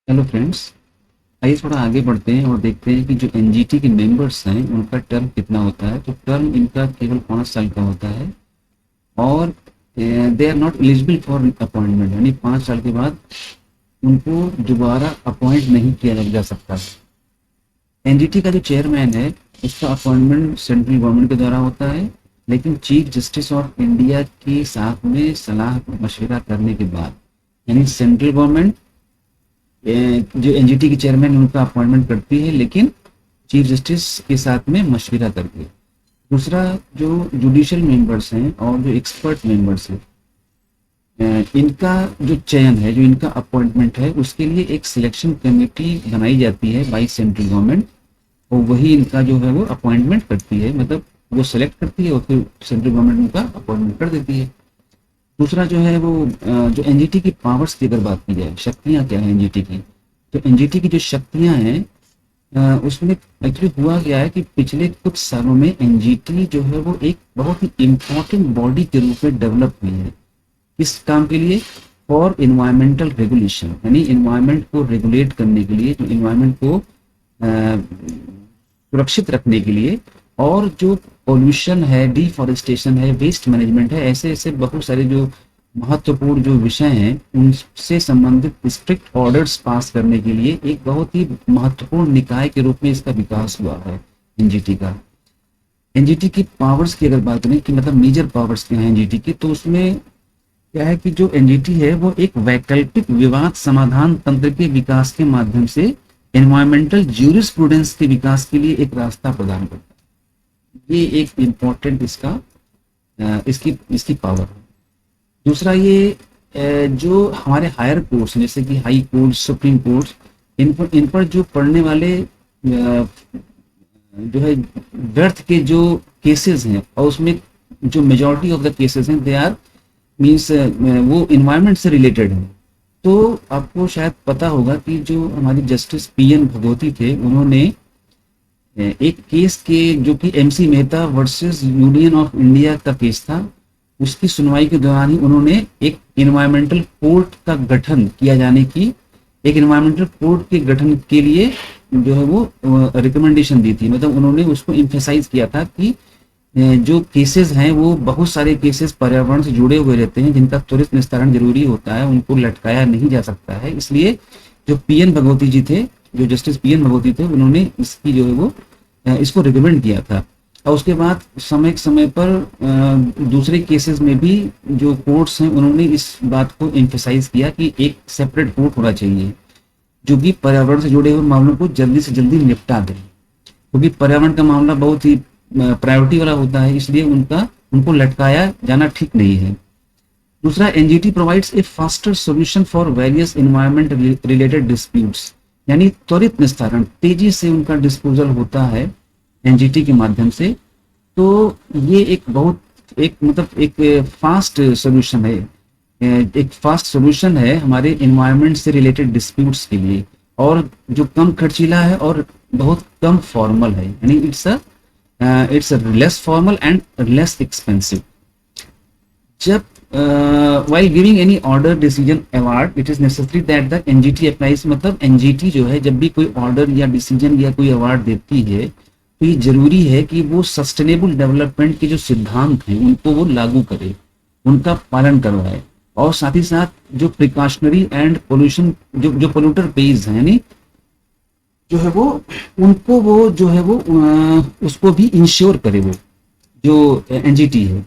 Hello friends. आइए थोड़ा आगे बढ़ते हैं और देखते हैं कि जो एनजीटी के मेंबर्स हैं उनका टर्म कितना होता है। तो टर्म इनका केवल 5 साल का होता है और they are not eligible for appointment, यानी 5 साल के बाद उनको दोबारा अपॉइंट नहीं किया जा सकता। एनजीटी का जो चेयरमैन है उसका अपॉइंटमेंट सेंट्रल गवर्नमेंट के द्वारा होता है, लेकिन चीफ जस्टिस ऑफ इंडिया के साथ में सलाह मशविरा करने के बाद, यानी सेंट्रल गवर्नमेंट जो एनजीटी के चेयरमैन उनका अपॉइंटमेंट करती है, लेकिन चीफ जस्टिस के साथ में मशविरा करके। दूसरा, जो जुडिशियल मेंबर्स हैं और जो एक्सपर्ट मेंबर्स हैं, इनका जो चयन है, जो इनका अपॉइंटमेंट है, उसके लिए एक सिलेक्शन कमेटी बनाई जाती है बाई सेंट्रल गवर्नमेंट, और वही इनका जो है वो अपॉइंटमेंट करती है, मतलब वो सेलेक्ट करती है और फिर सेंट्रल गवर्नमेंट उनका अपॉइंटमेंट कर देती है। दूसरा जो है वो जो एनजीटी की पावर्स की अगर बात की जाए, शक्तियां क्या है एनजीटी की, तो एनजीटी की जो शक्तियां हैं उसमें एक्चुअली हुआ क्या है कि पिछले कुछ सालों में एनजीटी जो है वो एक बहुत ही इम्पोर्टेंट बॉडी के रूप में डेवलप हुई है। इस काम के लिए फॉर इन्वायरमेंटल रेगुलेशन, यानी इन्वायरमेंट को रेगुलेट करने के लिए, जो इन्वायरमेंट को सुरक्षित रखने के लिए, और जो पोल्यूशन है, डिफॉरेस्टेशन है, वेस्ट मैनेजमेंट है, ऐसे ऐसे बहुत सारे जो महत्वपूर्ण जो विषय हैं उनसे संबंधित स्ट्रिक्ट ऑर्डर्स पास करने के लिए एक बहुत ही महत्वपूर्ण निकाय के रूप में इसका विकास हुआ है एनजीटी का। एनजीटी की पावर्स की अगर बात करें कि मतलब मेजर पावर्स क्या है एनजीटी की, तो उसमें क्या है कि जो एनजीटी है वो एक वैकल्पिक विवाद समाधान तंत्र के विकास के माध्यम से एनवायरमेंटल ज्यूरिस्प्रूडेंस के विकास के लिए एक रास्ता प्रदान करता है। ये एक इम्पोर्टेंट इसका इसकी इसकी पावर है। दूसरा, ये जो हमारे हायर कोर्ट्स जैसे कि हाई कोर्ट, सुप्रीम कोर्ट, इन पर जो पढ़ने वाले जो है व्यर्थ के जो केसेस हैं, और उसमें जो मेजॉरिटी ऑफ द केसेस हैं दे आर मीन्स वो इन्वायरमेंट से रिलेटेड है। तो आपको शायद पता होगा कि जो हमारी जस्टिस पीएन भगवती थे, उन्होंने एक केस के जो कि MC Mehta versus union of India का केस था, उसकी सुनवाई के दौरान ही उन्होंने एक इन्वायरमेंटल कोर्ट का गठन किया जाने की, एक इन्वायरमेंटल कोर्ट के गठन के लिए जो है वो रिकमेंडेशन दी थी। मतलब उन्होंने उसको इम्फेसाइज किया था कि जो केसेस हैं वो बहुत सारे केसेस पर्यावरण से जुड़े हुए रहते हैं जिनका त्वरित निस्तारण जरूरी होता है, उनको लटकाया नहीं जा सकता है। इसलिए जो पीएन भगवती जी थे, जो जस्टिस पीएन भगवती थे, उन्होंने इसकी जो है वो इसको रिकमेंड किया था। और उसके बाद समय पर दूसरे केसेस में भी जो कोर्ट्स हैं उन्होंने इस बात को एम्फेसाइज किया कि एक सेपरेट कोर्ट होना चाहिए जो कि पर्यावरण से जुड़े हुए मामलों को जल्दी से जल्दी निपटा दे, क्योंकि पर्यावरण का मामला बहुत ही प्रायोरिटी वाला होता है, इसलिए उनको लटकाया जाना ठीक नहीं है। दूसरा, NGT provides a faster solution for various environment related disputes, यानी त्वरित निस्तारण, तेजी से उनका डिस्पोजल होता है एनजीटी के माध्यम से। तो ये एक फास्ट सॉल्यूशन है, एक फास्ट सॉल्यूशन है हमारे एनवायरनमेंट से रिलेटेड डिस्प्यूट्स के लिए, और जो कम खर्चीला है और बहुत कम फॉर्मल है, यानी it's less formal and less expensive. जब while giving any order decision award it is necessary that the NGT applies, मतलब NGT जो है जब भी कोई ऑर्डर या डिसीजन या कोई अवार्ड देती है तो ये जरूरी है कि वो सस्टेनेबल डेवलपमेंट के जो सिद्धांत हैं उनको वो लागू करे, उनका पालन करवाए, और साथ ही साथ जो प्रिकॉशनरी एंड पोल्यूशन जो पोल्यूटर पेज है, यानी जो है वो उनको वो जो है वो उसको भी इंश्योर करे, वो जो एनजीटी है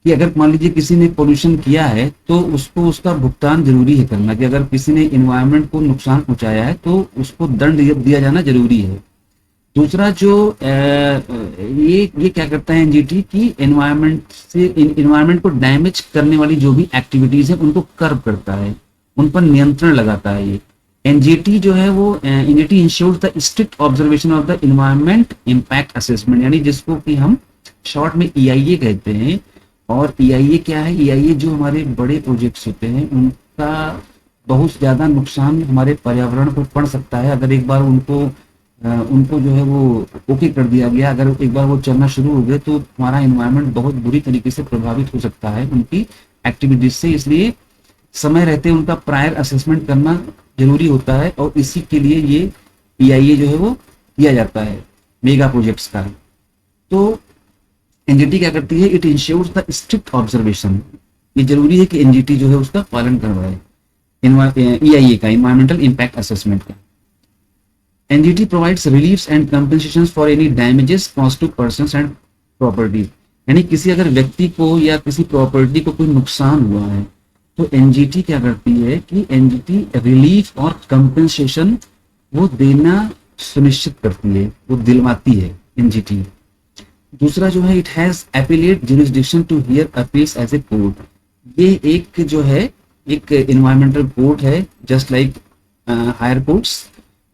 कि अगर मान लीजिए किसी ने पोल्यूशन किया है तो उसको उसका भुगतान जरूरी है करना, कि अगर किसी ने इन्वायरमेंट को नुकसान पहुंचाया है तो उसको दंड दिया जाना जरूरी है। दूसरा, जो ये क्या करता है एनजीटी की इन्वायरमेंट को डैमेज करने वाली जो भी एक्टिविटीज है उनको कर्व करता है, उन पर नियंत्रण लगाता है। ये एनजीटी जो है वो NGT ensures the strict observation of the environment impact assessment, यानी जिसको कि हम शॉर्ट में ईआईए कहते हैं। और ईआईए क्या है? ईआईए जो हमारे बड़े प्रोजेक्ट्स होते हैं उनका बहुत ज्यादा नुकसान हमारे पर्यावरण पर पड़ सकता है अगर एक बार उनको जो है वो ओके कर दिया गया, अगर एक बार वो चलना शुरू हो गए तो हमारा एनवायरनमेंट बहुत बुरी तरीके से प्रभावित हो सकता है उनकी एक्टिविटीज से। इसलिए समय रहते उनका प्रायर असेसमेंट करना जरूरी होता है और इसी के लिए ये EIA जो है वो किया जाता है मेगा प्रोजेक्ट्स का। तो एनजीटी क्या करती है, it ensures the strict observation, ये जरूरी है कि एनजीटी जो है उसका पालन करवाए EIA का, इन्वायरमेंटल इम्पैक्ट असेसमेंट का। NGT provides reliefs and compensation for any damages cause to persons and property, यानी किसी अगर व्यक्ति को या किसी प्रॉपर्टी को कोई नुकसान हुआ है तो एनजीटी क्या करती है कि एनजीटी रिलीफ और कंपेंसेशन वो देना सुनिश्चित करती है, वो दिलवाती है एनजीटी। दूसरा जो है, it has appellate jurisdiction to hear appeals as a court, ये एक जो है एक इन्वायरमेंटल कोर्ट है जस्ट लाइक हायर कोर्ट्स,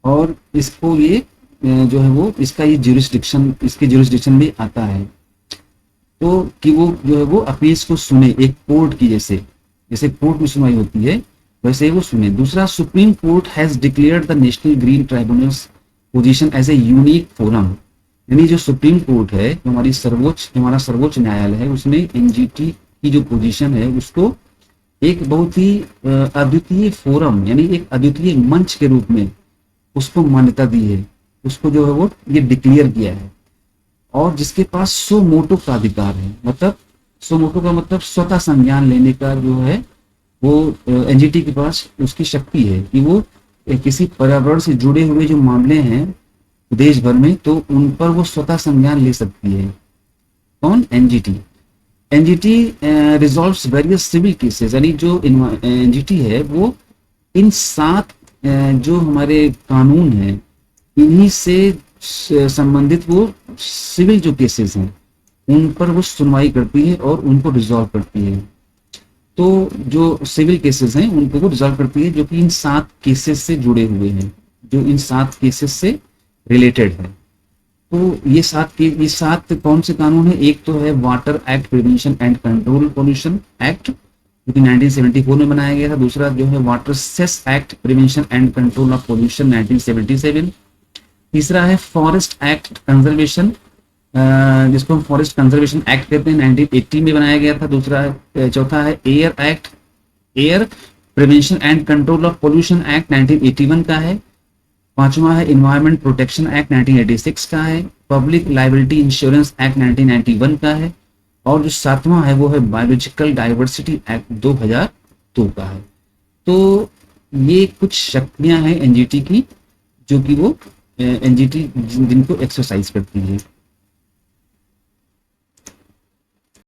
और इसको ये जो है वो इसका ये जुरिस्डिक्शन, इसके जुरिस्डिक्शन में आता है, तो कि वो जो है वो अपील्स को सुने एक कोर्ट की, जैसे जैसे कोर्ट में सुनवाई होती है वैसे ही वो सुने। दूसरा, Supreme Court has declared the National Green Tribunal's position as a unique forum, यानी जो सुप्रीम कोर्ट है, जो हमारा सर्वोच्च न्यायालय है, उसने एनजीटी की जो पोजीशन है उसको एक बहुत ही अद्वितीय फोरम, यानी एक अद्वितीय मंच के रूप में उसको मान्यता दी है, उसको जो है वो ये डिक्लेयर किया है, और जिसके पास सो मोटो का अधिकार है, मतलब सो मोटो का मतलब स्वतः संज्ञान लेने का जो है वो एनजीटी के पास उसकी शक्ति है कि वो किसी पर्यावरण से जुड़े हुए जो मामले हैं देश भर में, तो उन पर वो स्वतः संज्ञान ले सकती है। कौन? NGT. NGT resolves various civil cases, यानी जो एनजीटी है वो इन 7 जो हमारे कानून हैं इन्हीं से संबंधित वो सिविल जो केसेस हैं उन पर वो सुनवाई करती है और उनको रिजॉल्व करती है। तो जो सिविल केसेस हैं उनको वो रिजॉल्व करती है जो कि इन 7 केसेस से जुड़े हुए हैं, जो इन 7 केसेस से रिलेटेड है। तो ये 7 कौन से कानून है? एक तो है water act prevention and control pollution act जो कि 1974 में बनाया गया था। दूसरा जो है water cess act prevention and control of pollution 1977। तीसरा है फॉरेस्ट एक्ट कंजर्वेशन, जिसको हम फॉरेस्ट कंजर्वेशन एक्ट कहते हैं, 1980 में बनाया गया था। चौथा है air act, air prevention and control of pollution act 1981 का है। पांचवा है इन्वायरमेंट प्रोटेक्शन एक्ट 1986 का है। पब्लिक लाइबिलिटी इंश्योरेंस एक्ट 1991 का है। और जो 7वां है वो है बायोलॉजिकल डाइवर्सिटी एक्ट 2002 का है। तो ये कुछ शक्तियां हैं एनजीटी की जो कि वो एनजीटी जिनको एक्सरसाइज करती है।